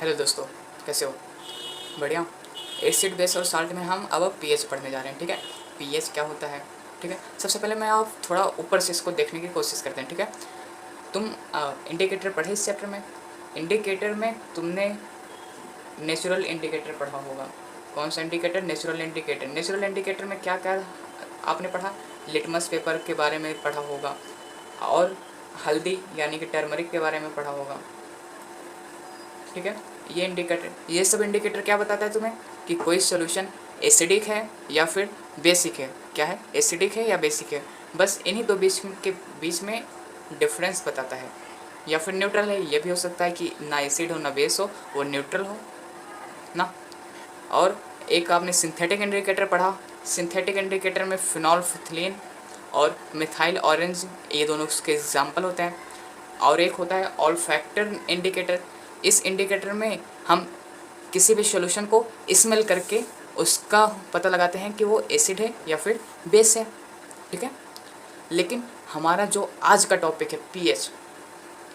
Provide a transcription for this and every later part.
Hello दोस्तों, कैसे हो? बढ़िया। एसिड बेस और साल्ट में हम अब पीएच पढ़ने जा रहे हैं। ठीक है, पीएच क्या होता है? ठीक है, सबसे पहले मैं आप थोड़ा ऊपर से इसको देखने की कोशिश करते हैं। ठीक है, तुम इंडिकेटर पढ़े इस चैप्टर में? इंडिकेटर में तुमने नेचुरल इंडिकेटर पढ़ा होगा। कौन सा indicator? Natural indicator. Natural indicator में क्या क्या आपने पढ़ा? लिटमस पेपर के बारे में पढ़ा होगा और हल्दी यानी कि टर्मरिक के बारे में पढ़ा होगा। ठीक है, ये इंडिकेटर, ये सब इंडिकेटर क्या बताता है तुम्हें कि कोई सॉल्यूशन एसिडिक है या फिर बेसिक है। क्या है? एसिडिक है या बेसिक है। बस इन्हीं दो के बीच में डिफरेंस बताता है। या फिर न्यूट्रल है, ये भी हो सकता है कि ना एसिड हो ना बेस हो, वो न्यूट्रल हो ना। और एक आपने सिंथेटिक इंडिकेटर पढ़ा। सिंथेटिक इंडिकेटर में फिनोल्फिथलीन और मिथाइल ऑरेंज, ये दोनों उसके एग्जाम्पल होते हैं। और एक होता है ऑल्फैक्टर इंडिकेटर। इस इंडिकेटर में हम किसी भी सॉल्यूशन को स्मेल करके उसका पता लगाते हैं कि वो एसिड है या फिर बेस है। ठीक है, लेकिन हमारा जो आज का टॉपिक है पीएच,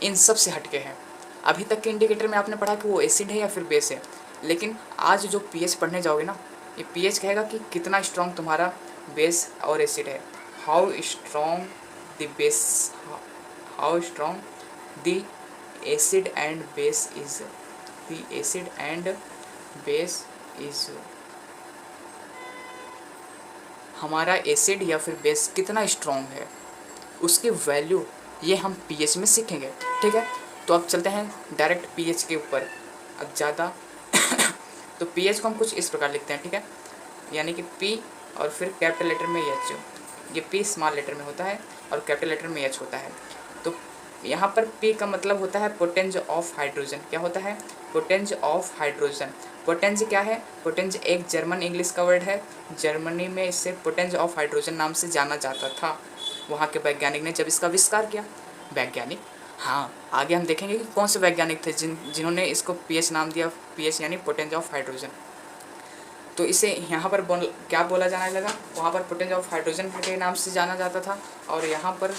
इन सब से हटके है। अभी तक के इंडिकेटर में आपने पढ़ा कि वो एसिड है या फिर बेस है, लेकिन आज जो पीएच पढ़ने जाओगे ना, ये पीएच कहेगा कि कितना स्ट्रॉन्ग तुम्हारा बेस और एसिड है। How strong the base, how strong the acid and base is, the acid and base is, हमारा एसिड या फिर बेस कितना स्ट्रॉन्ग है, उसकी वैल्यू ये हम पीएच में सीखेंगे। ठीक है, तो अब चलते हैं डायरेक्ट पीएच के ऊपर। अब ज़्यादा तो पीएच को हम कुछ इस प्रकार लिखते हैं। ठीक है, यानी कि पी और फिर कैपिटल लेटर में एच। ये पी स्मॉल लेटर में होता है और कैपिटल लेटर में एच होता है। तो यहाँ पर पी का मतलब होता है पोटेंज ऑफ हाइड्रोजन। क्या होता है? पोटेंज ऑफ हाइड्रोजन। पोटेंज क्या है? पोटेंज एक जर्मन इंग्लिश का वर्ड है। जर्मनी में इसे पोटेंज ऑफ हाइड्रोजन नाम से जाना जाता था, वहाँ के वैज्ञानिक ने जब इसका आविष्कार किया। वैज्ञानिक, हाँ, आगे हम देखेंगे कि कौन से वैज्ञानिक थे जिन्होंने इसको पीएच नाम दिया। पीएच यानी पोटेंज ऑफ हाइड्रोजन। तो इसे यहाँ पर क्या बोला जाने लगा? वहाँ पर पोटेंज ऑफ हाइड्रोजन के नाम से जाना जाता था, और यहाँ पर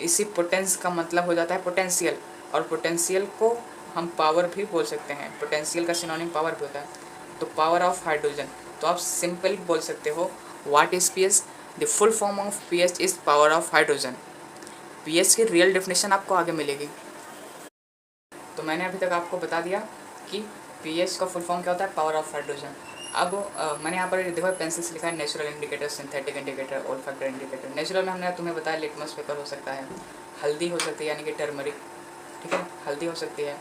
इसी पोटेंस का मतलब हो जाता है पोटेंशियल, और पोटेंशियल को हम पावर भी बोल सकते हैं। पोटेंशियल का सिनोनिम पावर भी होता है। तो पावर ऑफ हाइड्रोजन, तो आप सिंपल बोल सकते हो what is pH? The full form of pH is power of hydrogen. PH की रियल डेफिनेशन आपको आगे मिलेगी। तो मैंने अभी तक आपको बता दिया कि पीएच का फुल फॉर्म क्या होता है, पावर ऑफ हाइड्रोजन। अब मैंने यहाँ पर देखो पेंसिल से लिखा है natural indicator, synthetic indicator, olfactory indicator. Natural में हमने तुम्हें बताया लिटमस पेपर हो सकता है, हल्दी हो सकती है यानी कि टर्मरिक। ठीक है, हल्दी हो सकती है।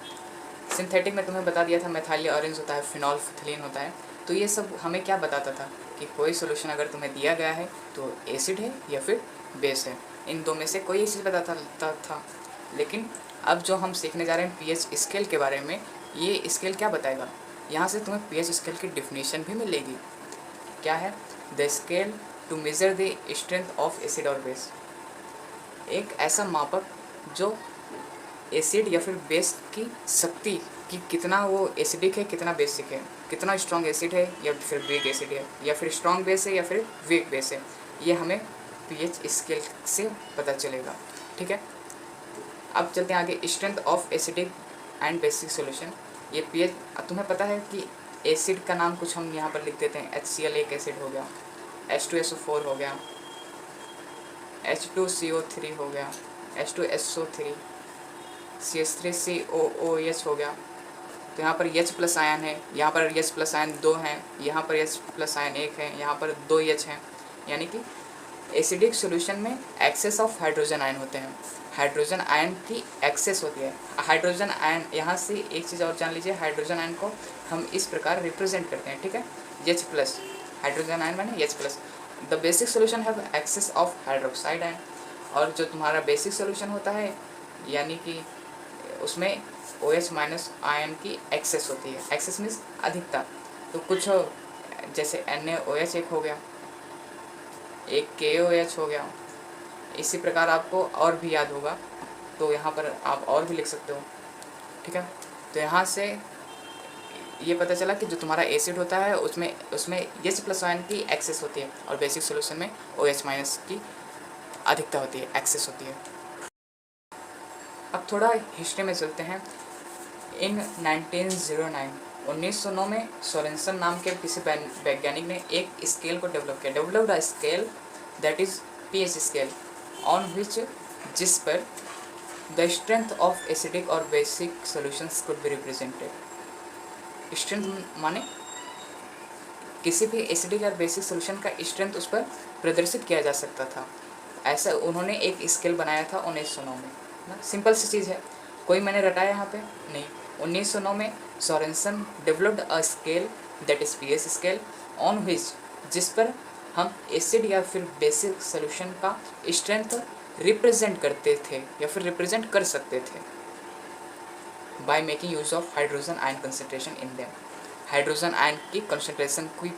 सिंथेटिक में तुम्हें बता दिया था मिथाइल ऑरेंज होता है, फिनोल्फिथलीन होता है। तो ये सब हमें क्या बताता था कि कोई सोल्यूशन अगर तुम्हें दिया गया है तो एसिड है या फिर बेस है, इन दो में से कोई एक चीज़ बताता था। लेकिन अब जो हम सीखने जा रहे हैं पीएच स्केल के बारे में, ये स्केल क्या बताएगा? यहाँ से तुम्हें पीएच स्केल की डिफिनीशन भी मिलेगी। क्या है? The scale to measure the strength of acid और बेस। एक ऐसा मापक जो एसिड या फिर बेस की शक्ति कि कितना वो एसिडिक है, कितना बेसिक है, कितना स्ट्रॉन्ग एसिड है या फिर वीक एसिड है, या फिर स्ट्रॉन्ग बेस है या फिर वीक बेस है, ये हमें पीएच स्केल से पता चलेगा। ठीक है, अब चलते हैं आगे। Strength of acidic and basic solution. ये पीएच, तुम्हें पता है कि एसिड का नाम कुछ हम यहाँ पर लिख देते हैं। HCl एक एसिड हो गया, H2SO4 हो गया, H2CO3 हो गया, H2SO3, CH3COOH हो गया। तो यहाँ पर H प्लस आयन है, यहाँ पर H प्लस आयन 2 हैं, यहाँ पर H प्लस आयन 1 है, यहाँ पर 2 H हैं। यानी कि एसिडिक सॉल्यूशन में एक्सेस ऑफ हाइड्रोजन आयन होते हैं। हाइड्रोजन आयन की एक्सेस होती है। हाइड्रोजन आयन, यहाँ से एक चीज़ और जान लीजिए, हाइड्रोजन आयन को हम इस प्रकार रिप्रेजेंट करते हैं। ठीक है, H प्लस, हाइड्रोजन आयन माने H plus. The basic solution have excess of hydroxide ion. और जो तुम्हारा बेसिक सोल्यूशन होता है यानी कि उसमें OH माइनस आयन की एक्सेस होती है। एक्सेस मीन्स अधिकता। तो कुछ जैसे NaOH एक हो गया, एक KOH हो गया। इसी प्रकार आपको और भी याद होगा, तो यहाँ पर आप और भी लिख सकते हो। ठीक है, तो यहाँ से ये पता चला कि जो तुम्हारा एसिड होता है उसमें H प्लस आयन की एक्सेस होती है, और बेसिक सोल्यूशन में OH माइनस की अधिकता होती है, एक्सेस होती है। अब थोड़ा हिस्ट्री में चलते हैं इन 1909 में सोरेनसन नाम के किसी वैज्ञानिक ने एक स्केल को डेवलप किया। Developed a scale that is pH scale on which, जिस पर द स्ट्रेंथ ऑफ एसिडिक और basic solutions could be represented. Strength माने किसी भी एसिडिक या बेसिक सॉल्यूशन का स्ट्रेंथ उस पर प्रदर्शित किया जा सकता था। ऐसा उन्होंने एक स्केल बनाया था 1909 में ना। सिंपल सी चीज़ है, कोई मैंने रटाया यहाँ पे नहीं। 1909 में Sorensen developed a scale that is pH scale on which, जिस पर हम एसिड या फिर बेसिक सॉल्यूशन का स्ट्रेंथ रिप्रेजेंट करते थे या फिर रिप्रेजेंट कर सकते थे by making use of hydrogen ion concentration in them. Hydrogen ion की कंसनट्रेशन को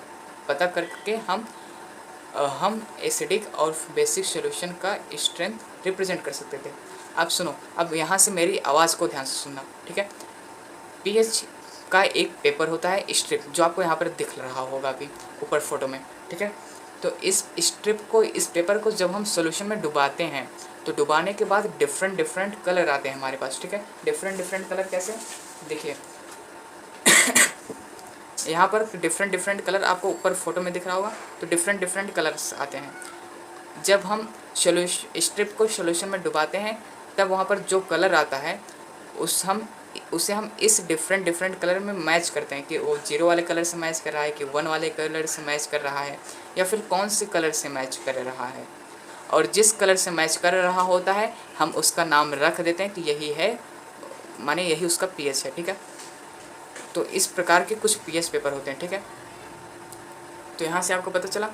पता करके हम एसिडिक और बेसिक सॉल्यूशन का स्ट्रेंथ रिप्रेजेंट कर सकते थे। अब सुनो, अब यहाँ से मेरी आवाज़ को ध्यान से सुनना, ठीक है। पीएच का एक पेपर होता है स्ट्रिप, जो आपको यहाँ पर दिख रहा होगा अभी ऊपर फोटो में, ठीक है। तो इस स्ट्रिप को, इस पेपर को जब हम सॉल्यूशन में डुबाते हैं तो डुबाने के बाद डिफरेंट कलर आते हैं हमारे पास, ठीक है। डिफरेंट कलर कैसे, देखिए यहाँ पर डिफरेंट कलर आपको ऊपर फोटो में दिख रहा होगा। तो डिफरेंट कलर्स आते हैं। जब हम स्ट्रिप को सॉल्यूशन में डुबाते हैं तब वहाँ पर जो कलर आता है उसे हम इस डिफरेंट कलर में मैच करते हैं कि वो 0 वाले कलर से मैच कर रहा है कि 1 वाले कलर से मैच कर रहा है या फिर कौन से कलर से मैच कर रहा है। और जिस कलर से मैच कर रहा होता है हम उसका नाम रख देते हैं कि यही है, माने यही उसका पीएच है, ठीक है। तो इस प्रकार के कुछ पीएच पेपर होते हैं, ठीक है। तो यहाँ से आपको पता चला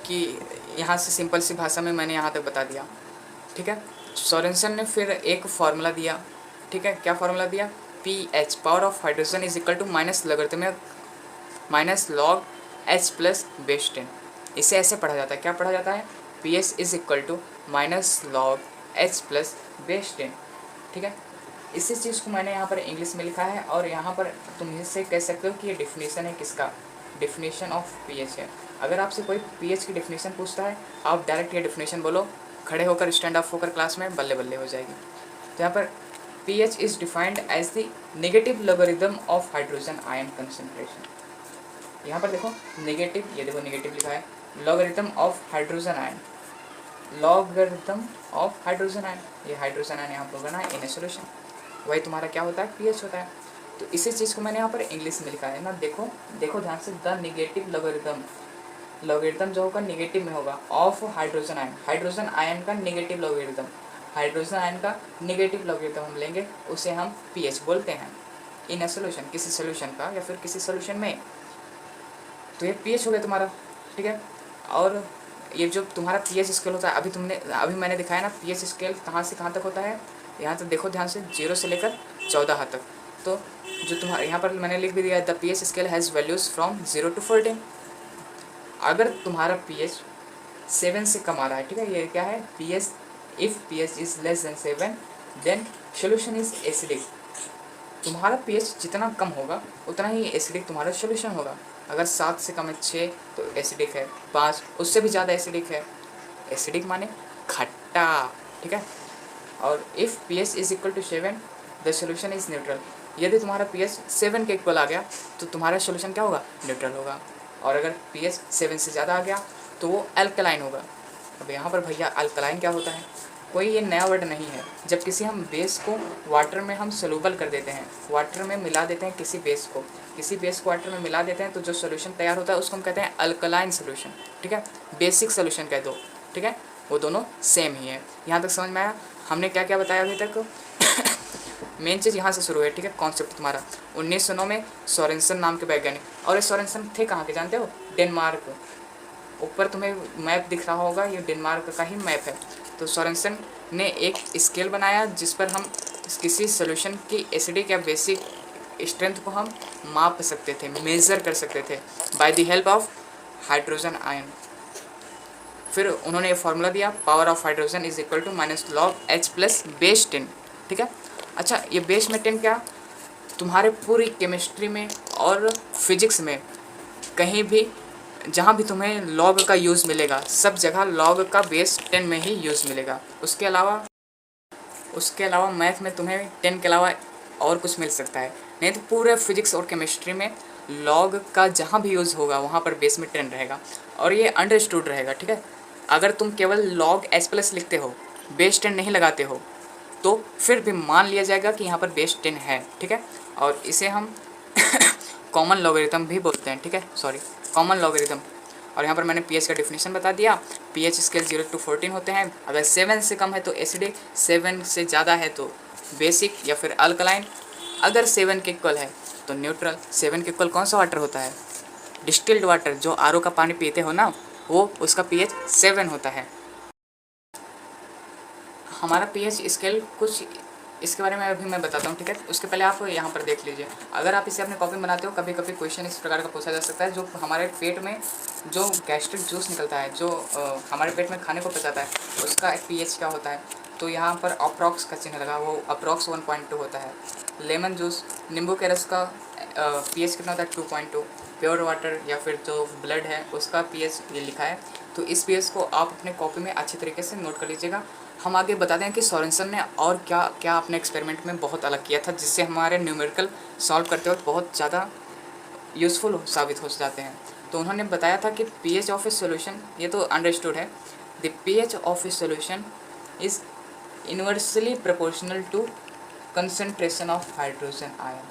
कि यहाँ से सिंपल सी भाषा में मैंने यहाँ तक बता दिया, ठीक है। सोरेनसन ने फिर एक फार्मूला दिया, ठीक है। क्या फार्मूला दिया, pH power of hydrogen is equal to minus log H plus base 10। इसे ऐसे पढ़ा जाता है, क्या पढ़ा जाता है, pH is equal to minus log H plus base 10, ठीक है। इसी चीज़ को मैंने यहाँ पर इंग्लिश में लिखा है और यहाँ पर तुम इससे कह सकते हो कि ये डिफिनीशन है किसका, डिफिनीशन ऑफ पीएच है। अगर आपसे कोई पीएच की डिफिनीशन पूछता है आप डायरेक्ट ये डिफिनीशन बोलो, खड़े होकर स्टैंड अप होकर क्लास में बल्ले बल्ले हो जाएगी। तो यहाँ पर pH is defined as the negative logarithm of hydrogen ion concentration। यहाँ पर देखो नेगेटिव, ये देखो नेगेटिव लिखा है, logarithm of hydrogen ion, logarithm of hydrogen ion, ये हाइड्रोजन आयन यहाँ पर होगा ना इन सोल्यूशन, वही तुम्हारा क्या होता है, pH होता है। तो इसी चीज़ को मैंने यहाँ पर इंग्लिश में लिखा है ना, देखो ध्यान से, द नेगेटिव लोगेरिथम जो होगा निगेटिव में होगा of hydrogen ion, hydrogen ion का नेगेटिव लोगेरिथम, हाइड्रोजन आयन का नेगेटिव लोगेरिथम हम लेंगे, उसे हम पीएच बोलते हैं इन अ सोल्यूशन, किसी सोल्यूशन का या फिर किसी सोल्यूशन में। तो ये पीएच हो गया तुम्हारा, ठीक है। और ये जो तुम्हारा पीएच स्केल होता है, अभी मैंने दिखाया ना पीएच स्केल कहाँ से कहाँ तक होता है, यहाँ तक देखो ध्यान से, 0 से लेकर 14 तक। तो जो तुम्हारा यहाँ पर मैंने लिख भी दिया है, the pH scale has values from 0 to 14। अगर तुम्हारा पीएच 7 से कम आ रहा है, ठीक है, ये क्या है, pH if pH is less than 7 then solution is acidic. तुम्हारा pH जितना कम होगा उतना ही एसिडिक तुम्हारा सोल्यूशन होगा। अगर 7 से कम है 6 तो एसिडिक है, 5 उससे भी ज़्यादा एसिडिक है, एसिडिक माने खट्टा, ठीक है। और if pH is equal to 7 the solution is neutral. यदि तुम्हारा pH 7 के इक्वल आ गया तो तुम्हारा सोल्यूशन क्या होगा, न्यूट्रल होगा। और अगर pH 7 से ज़्यादा आ गया तो वो अल्कलाइन होगा। अब यहाँ पर भैया अल्कलाइन क्या होता है, कोई ये नया वर्ड नहीं है। जब किसी हम बेस को वाटर में हम सोल्यूबल कर देते हैं, वाटर में मिला देते हैं किसी बेस को वाटर में मिला देते हैं तो जो सोल्यूशन तैयार होता है उसको हम कहते हैं अल्कलाइन सोल्यूशन, ठीक है। बेसिक सोल्यूशन कह दो, ठीक है, वो दोनों सेम ही है। यहाँ तक समझ में आया हमने क्या क्या बताया अभी तक। मेन चीज़ यहाँ से शुरू है, ठीक है। कॉन्सेप्ट तुम्हारा 1909 में सोरेनसन नाम के वैज्ञानिक, और ये सोरेनसन थे कहाँ के जानते हो, डेनमार्क। ऊपर तुम्हें मैप दिख रहा होगा, ये डेनमार्क का ही मैप है। तो सोरेनसन ने एक स्केल बनाया जिस पर हम किसी सोल्यूशन की एसिडिक या बेसिक स्ट्रेंथ को हम माप सकते थे, मेज़र कर सकते थे by the help of hydrogen ion. फिर उन्होंने ये फार्मूला दिया, power of hydrogen is equal to minus log H plus base 10, ठीक है। अच्छा, ये बेस में 10 क्या, तुम्हारे पूरी केमिस्ट्री में और फिजिक्स में कहीं भी जहाँ भी तुम्हें लॉग का यूज़ मिलेगा सब जगह लॉग का बेस 10 में ही यूज़ मिलेगा। उसके अलावा मैथ में तुम्हें 10 के अलावा और कुछ मिल सकता है, नहीं तो पूरे फिजिक्स और केमिस्ट्री में लॉग का जहाँ भी यूज़ होगा वहाँ पर बेस में 10 रहेगा और ये अंडरस्टूड रहेगा, ठीक है। अगर तुम केवल लॉग एस प्लस लिखते हो, बेस 10 नहीं लगाते हो, तो फिर भी मान लिया जाएगा कि यहाँ पर बेस 10 है, ठीक है। और इसे हम कॉमन लॉगरिथम भी बोलते हैं, ठीक है, सॉरी, कॉमन लॉगरिथम। और यहाँ पर मैंने पीएच का डेफिनेशन बता दिया। पीएच स्केल 0 to 14 होते हैं। अगर 7 से कम है तो एसिडिक, 7 से ज़्यादा है तो बेसिक या फिर अल्कलाइन। अगर 7 के इक्वल है तो न्यूट्रल। 7 के इक्वल कौन सा वाटर होता है? डिस्टिल्ड वाटर, जो आरओ का पानी पीते हो ना, वो उसका पीएच 7 होता है। हमारा पीएच स्केल कुछ इसके बारे में अभी मैं बताता हूँ, ठीक है। उसके पहले आप यहाँ पर देख लीजिए। अगर आप इसे अपने कॉपी में बनाते हो, कभी कभी क्वेश्चन इस प्रकार का पूछा जा सकता है, जो हमारे पेट में जो गैस्ट्रिक जूस निकलता है, जो हमारे पेट में खाने को पचाता है, उसका पीएच क्या होता है। तो यहाँ पर अप्रॉक्स का चिन्ह लगा, वो अप्रॉक्स 1.2 होता है। लेमन जूस, नींबू के रस का पीएच कितना होता है? 2.2। प्योर वाटर या फिर जो ब्लड है उसका पीएच ये लिखा है। तो इस पीएच को आप अपने कॉपी में अच्छी तरीके से नोट कर लीजिएगा। हम आगे बता दें कि सोरेनसन ने और क्या क्या अपने एक्सपेरिमेंट में बहुत अलग किया था, जिससे हमारे न्यूमेरिकल सॉल्व करते वक्त बहुत ज़्यादा यूज़फुल साबित हो जाते हैं। तो उन्होंने बताया था कि पीएच ऑफ ए सोल्यूशन, ये तो अंडरस्टूड है, the pH of a solution is inversely proportional to concentration of hydrogen ion.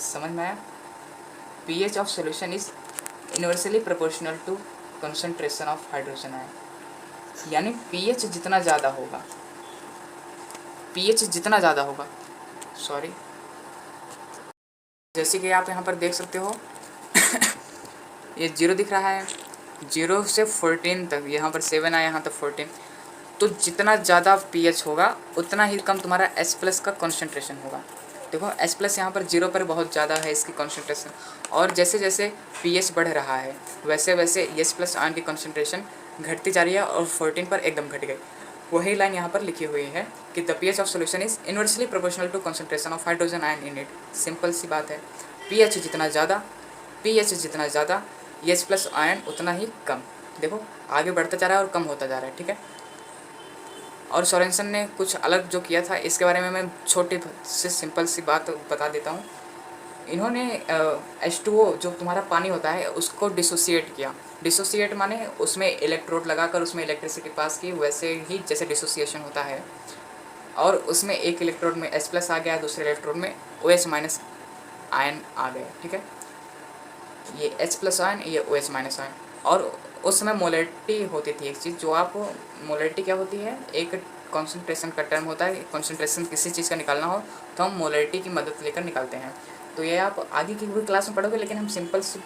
समझ में आया? PH of solution is inversely proportional to concentration of hydrogen ion, यानी पीएच जितना ज़्यादा होगा, पीएच जितना ज़्यादा होगा, सॉरी, जैसे कि आप यहाँ पर देख सकते हो ये 0 दिख रहा है, 0 से 14 तक, यहाँ पर 7 आया, यहाँ तक 14। तो जितना ज़्यादा पीएच होगा उतना ही कम तुम्हारा एच प्लस का कॉन्सेंट्रेशन होगा। देखो एच प्लस यहाँ पर 0 पर बहुत ज़्यादा है इसकी कॉन्सेंट्रेशन, और जैसे जैसे पीएच बढ़ रहा है वैसे वैसे एच प्लस आयन की कॉन्सेंट्रेशन घटती जा रही है और 14 पर एकदम घट गई। वही लाइन यहाँ पर लिखी हुई है कि the pH of solution is inversely proportional to concentration of hydrogen ion in it. Simple सी बात है, पीएच जितना ज़्यादा एच प्लस आयन उतना ही कम। देखो आगे बढ़ता जा रहा है और कम होता जा रहा है, ठीक है। और सोरेनसन ने कुछ अलग जो किया था इसके बारे में मैं छोटी से सिंपल सी बात बता देता हूँ। इन्होंने H2O जो तुम्हारा पानी होता है उसको डिसोसिएट किया। डिसोसिएट माने उसमें इलेक्ट्रोड लगाकर उसमें इलेक्ट्रिसिटी पास की, वैसे ही जैसे डिसोसिएशन होता है। और उसमें एक इलेक्ट्रोड में H प्लस आ गया, दूसरे इलेक्ट्रोड में OH माइनस आयन आ गया, ठीक है। ये H प्लस आयन, ये OH माइनस आयन। और उस समय मोलरिटी होती थी एक चीज़, जो आप मोलरिटी क्या होती है, एक कॉन्सेंट्रेशन का टर्म होता है। कॉन्सेंट्रेशन किसी चीज़ का निकालना हो तो हम मोलरिटी की मदद लेकर निकालते हैं। तो ये आप आगे की कोई क्लास में पढ़ोगे, लेकिन हम सिंपल सी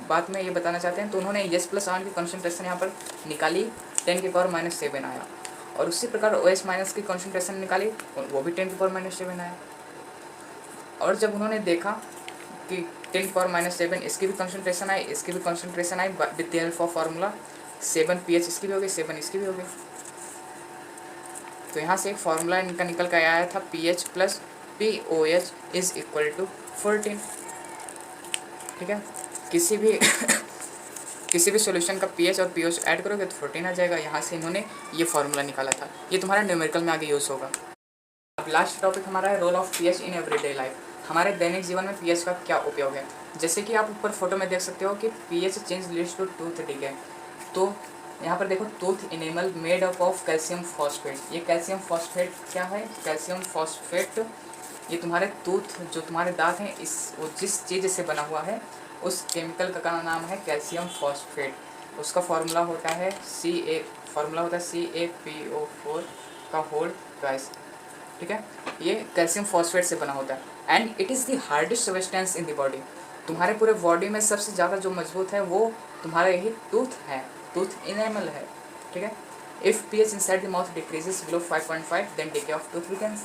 बात में ये बताना चाहते हैं। तो उन्होंने एच प्लस आयन की कॉन्सेंट्रेशन यहाँ पर निकाली, 10⁻⁷ आया। और उसी प्रकार OH माइनस की कॉन्सेंट्रेशन निकाली, वो भी 10⁻⁷ आया। और जब उन्होंने देखा कि 10⁻⁷ इसकी भी कॉन्सेंट्रेशन आई, इसकी भी concentration I, with the help of formula 7 pH इसकी भी हो गई, 7 इसकी भी हो गई। तो यहाँ से एक फार्मूला इनका निकल कर आया था, pH plus POH is equal to 14, ठीक है। किसी भी सॉल्यूशन का pH और POH ऐड करोगे तो 14 आ जाएगा। यहाँ से इन्होंने ये फार्मूला निकाला था, ये तुम्हारा न्यूमेरिकल में आगे यूज़ होगा। अब लास्ट टॉपिक हमारा है role of pH in everyday life. हमारे दैनिक जीवन में pH का क्या उपयोग है। जैसे कि आप ऊपर फोटो में देख सकते हो कि pH change leads to tooth decay. तो यहाँ पर देखो, tooth enamel made up of calcium phosphate. ये कैल्शियम फॉस्फेट क्या है? कैल्शियम फॉस्फेट ये तुम्हारे टूथ, जो तुम्हारे दांत हैं, वो जिस चीज़ से बना हुआ है उस केमिकल का नाम है कैल्शियम फॉस्फेट। उसका फार्मूला होता है CaPO4 का होल ट्वाइस, ठीक है। ये कैल्शियम फॉस्फेट से बना होता है and it is the hardest substance in the body. तुम्हारे पूरे बॉडी में सबसे ज़्यादा जो मजबूत है वो तुम्हारा यही टूथ है, टूथ इनेमल है, ठीक है। If pH inside the mouth decreases below 5.5 then decay of tooth begins.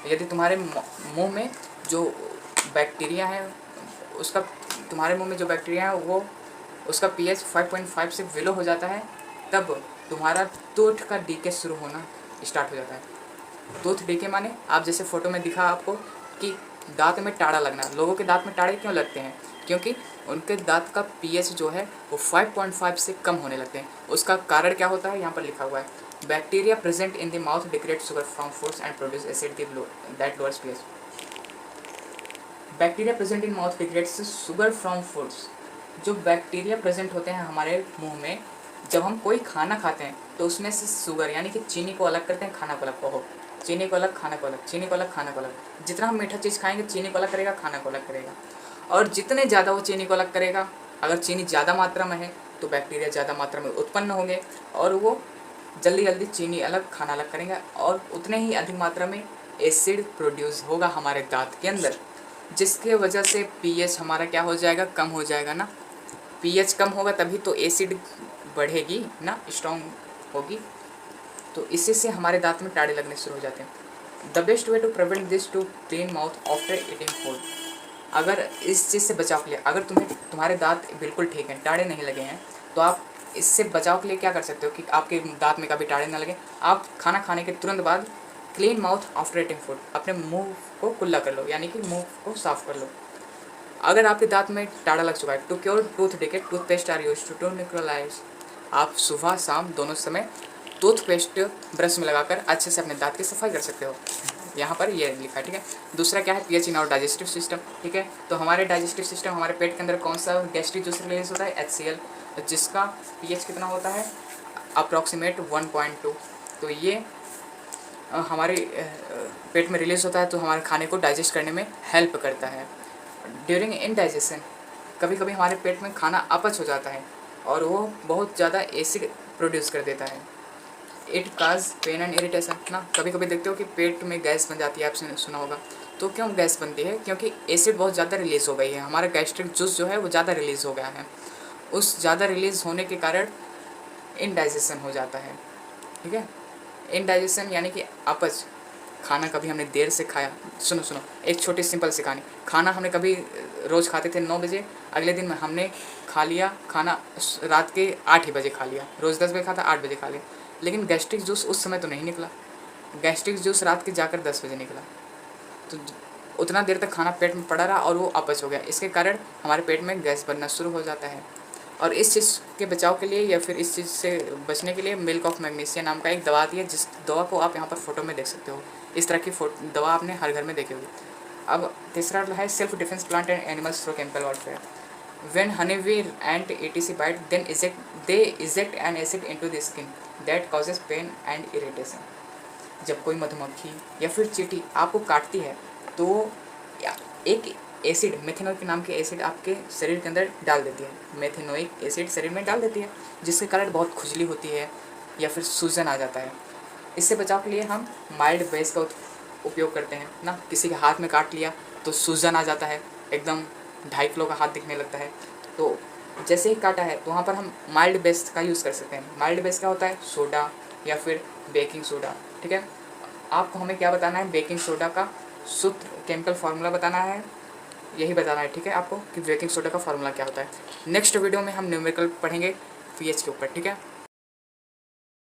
यदि तुम्हारे मुंह में जो बैक्टीरिया है उसका वो उसका pH 5.5 से बिलो हो जाता है, तब तुम्हारा टूथ का डीके शुरू होना स्टार्ट हो जाता है। टूथ डीके माने आप जैसे फोटो में दिखा आपको कि दांत में टाड़ा लगना। लोगों के दांत में टाड़े क्यों लगते हैं? क्योंकि उनके दांत का pH जो है वो 5.5 से कम होने लगते हैं। उसका कारण क्या होता है? यहाँ पर लिखा हुआ है, bacteria present in the mouth degrade sugar from foods and produce acid that lowers pH. Bacteria present in mouth degrades sugar from foods. जो बैक्टीरिया प्रेजेंट होते हैं हमारे मुंह में, जब हम कोई खाना खाते हैं तो उसमें से शुगर यानी कि चीनी को अलग करते हैं, खाना को अलग। ओहो, चीनी को अलग, खाना को अलग, चीनी को अलग, खाना को अलग। जितना हम मीठा चीज़ खाएंगे चीनी को अलग करेगा, खाना को अलग करेगा। और जितने ज़्यादा वो चीनी को अलग करेगा, अगर चीनी ज़्यादा मात्रा में है तो बैक्टीरिया ज़्यादा मात्रा में उत्पन्न होंगे और वो जल्दी जल्दी चीनी अलग, खाना अलग करेंगे, और उतने ही अधिक मात्रा में एसिड प्रोड्यूस होगा हमारे दांत के अंदर, जिसके वजह से पीएच हमारा क्या हो जाएगा, कम हो जाएगा ना। पीएच कम होगा तभी तो एसिड बढ़ेगी ना, स्ट्रॉन्ग होगी। तो इसी से हमारे दांत में टाड़े लगने शुरू हो जाते हैं। The best way to prevent this to clean mouth after eating food. अगर इस चीज़ से बचाव के लिए, अगर तुम्हारे दांत बिल्कुल ठीक हैं, टाड़े नहीं लगे हैं, तो आप इससे बचाव के लिए क्या कर सकते हो कि आपके दांत में कभी टाड़े ना लगे। आप खाना खाने के तुरंत बाद clean mouth after eating food, अपने मुंह को कुल्ला कर लो, यानी कि मुंह को साफ कर लो। अगर आपके दांत में टाड़ा लग चुका है, to cure tooth decay toothpaste are use to neutralize. आप सुबह शाम दोनों समय टूथपेस्ट ब्रश में लगाकर अच्छे से अपने दांत की सफाई कर सकते हो। यहाँ पर ये लिखा है, ठीक है। दूसरा क्या है, पीएच इन और डाइजेस्टिव सिस्टम, ठीक है। तो हमारे डाइजेस्टिव सिस्टम, हमारे पेट के अंदर कौन सा गैस्ट्रिक जूस रिलीज होता है, HCl, जिसका पीएच कितना होता है, अप्रॉक्सीमेट 1.2। तो ये हमारे पेट में रिलीज होता है, तो हमारे खाने को डाइजेस्ट करने में हेल्प करता है। ड्यूरिंग इनडाइजेशन, कभी कभी हमारे पेट में खाना अपच हो जाता है और वो बहुत ज़्यादा एसिड प्रोड्यूस कर देता है। It cause pain and irritation ना, कभी कभी देखते हो कि पेट में गैस बन जाती है, आपने सुना होगा। तो क्यों गैस बनती है, क्योंकि एसिड बहुत ज़्यादा रिलीज़ हो गई है, हमारा गैस्ट्रिक जूस जो है वो ज़्यादा रिलीज़ हो गया है। उस ज़्यादा रिलीज़ होने के कारण इनडाइजेशन हो जाता है, ठीक है। इनडाइजेशन यानी कि अपच। खाना कभी हमने देर से खाया, सुनो एक छोटी सिंपल सी कहानी। खाना हमने कभी रोज़ खाते थे 9 बजे, अगले दिन में हमने खा लिया खाना रात के 8 ही बजे खा लिया, रोज़ 10 बजे खाता, 8 बजे खा लिया, लेकिन गैस्ट्रिक जूस उस समय तो नहीं निकला। गैस्ट्रिक जूस रात के जाकर 10 बजे निकला, तो उतना देर तक खाना पेट में पड़ा रहा और वो अपच हो गया। इसके कारण हमारे पेट में गैस बनना शुरू हो जाता है। और इस चीज़ के बचाव के लिए या फिर इस चीज़ से बचने के लिए मिल्क ऑफ मैग्नीशिया नाम का एक दवा आती है, जिस दवा को आप यहाँ पर फोटो में देख सकते हो। इस तरह की दवा आपने हर घर में देखी होगी। अब तीसरा है self defence plant and animals through chemical warfare. When honeybee and etc bite then they eject an acid into the skin that causes pain and irritation. जब कोई मधुमक्खी या फिर चींटी आपको काटती है तो एक एसिड, मेथेनॉल के नाम के एसिड आपके शरीर के अंदर डाल देती है, मेथेनोइक एसिड शरीर में डाल देती है, जिसके कारण बहुत खुजली होती है या फिर सूजन आ जाता है। इससे बचाव के लिए हम माइल्ड बेस का उपयोग करते हैं ना। किसी के हाथ में काट लिया तो सूजन आ जाता है, एकदम 2.5 किलो का हाथ दिखने लगता है, तो जैसे ही काटा है तो वहाँ पर हम माइल्ड बेस का यूज़ कर सकते हैं। माइल्ड बेस क्या होता है, सोडा या फिर बेकिंग सोडा, ठीक है। आपको हमें क्या बताना है, बेकिंग सोडा का सूत्र, केमिकल फार्मूला बताना है, यही बताना है, ठीक है आपको, कि बेकिंग सोडा का फार्मूला क्या होता है। नेक्स्ट वीडियो में हम न्यूमेरिकल पढ़ेंगे पीएच के ऊपर, ठीक है।